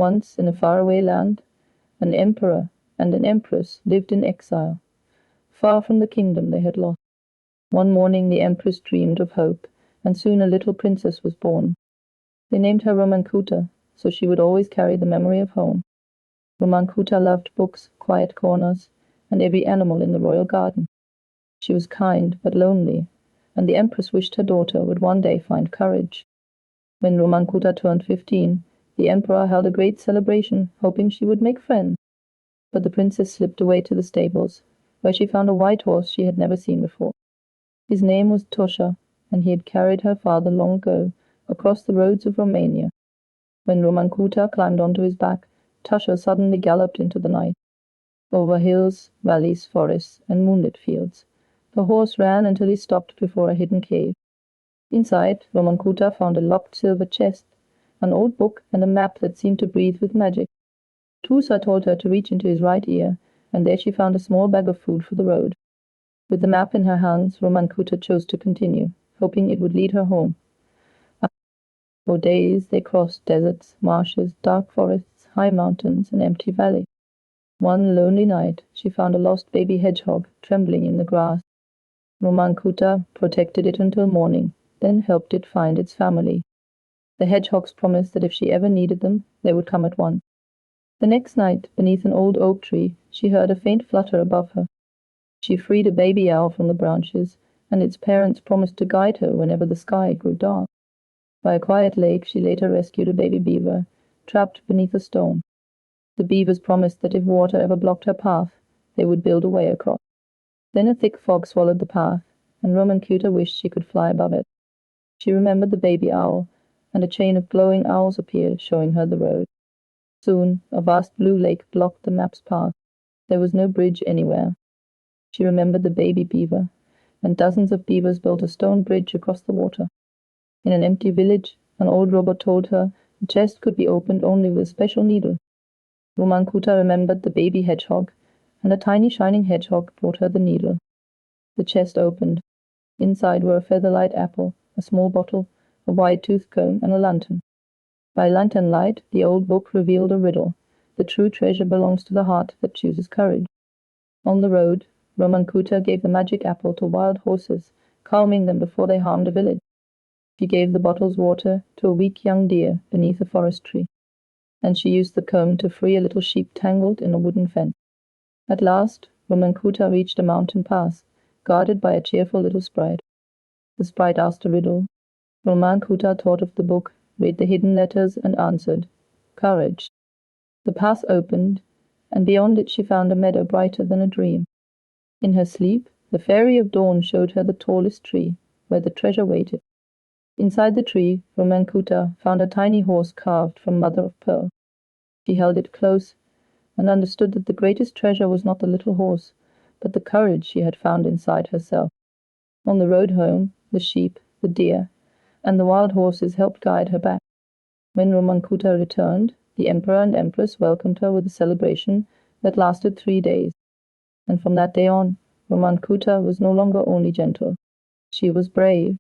Once, in a faraway land, an emperor and an empress lived in exile, far from the kingdom they had lost. One morning the empress dreamed of hope, and soon a little princess was born. They named her romancuta, so she would always carry the memory of home. Romancuta loved books, quiet corners, and every animal in the royal garden. She was kind but lonely, and the empress wished her daughter would one day find courage. When Romancuta turned 15, the emperor held a great celebration, hoping she would make friends. But the princess slipped away to the stables, where she found a white horse she had never seen before. His name was Tusher, and he had carried her father long ago across the roads of Romania. When Romancuta climbed onto his back, Tusher suddenly galloped into the night. Over hills, valleys, forests, and moonlit fields, the horse ran until he stopped before a hidden cave. Inside, Romancuta found a locked silver chest, an old book, and a map that seemed to breathe with magic. Tusher told her to reach into his right ear, and there she found a small bag of food for the road. With the map in her hands, Romancuta chose to continue, hoping it would lead her home. For days they crossed deserts, marshes, dark forests, high mountains, and empty valleys. One lonely night she found a lost baby hedgehog trembling in the grass. Romancuta protected it until morning, then helped it find its family. The hedgehogs promised that if she ever needed them, they would come at once. The next night, beneath an old oak tree, she heard a faint flutter above her. She freed a baby owl from the branches, and its parents promised to guide her whenever the sky grew dark. By a quiet lake she later rescued a baby beaver, trapped beneath a stone. The beavers promised that if water ever blocked her path, they would build a way across. Then a thick fog swallowed the path, and Romancuta wished she could fly above it. She remembered the baby owl, and a chain of glowing owls appeared, showing her the road. Soon a vast blue lake blocked the map's path. There was no bridge anywhere. She remembered the baby beaver, and dozens of beavers built a stone bridge across the water. In an empty village, an old robot told her the chest could be opened only with a special needle. Romancuta remembered the baby hedgehog, and a tiny shining hedgehog brought her the needle. The chest opened. Inside were a feather-light apple, a small bottle, a wide-toothed comb, and a lantern. By lantern light, the old book revealed a riddle. The true treasure belongs to the heart that chooses courage. On the road, Romancuta gave the magic apple to wild horses, calming them before they harmed a village. She gave the bottle's water to a weak young deer beneath a forest tree, and she used the comb to free a little sheep tangled in a wooden fence. At last, Romancuta reached a mountain pass, guarded by a cheerful little sprite. The sprite asked a riddle. Romancuta thought of the book, read the hidden letters, and answered, "Courage." The pass opened, and beyond it she found a meadow brighter than a dream. In her sleep, the Fairy of Dawn showed her the tallest tree, where the treasure waited. Inside the tree, Romancuta found a tiny horse carved from mother of pearl. She held it close, and understood that the greatest treasure was not the little horse, but the courage she had found inside herself. On the road home, the sheep, the deer, and the wild horses helped guide her back. When Romancuta returned, the emperor and empress welcomed her with a celebration that lasted 3 days. And from that day on, Romancuta was no longer only gentle. She was brave.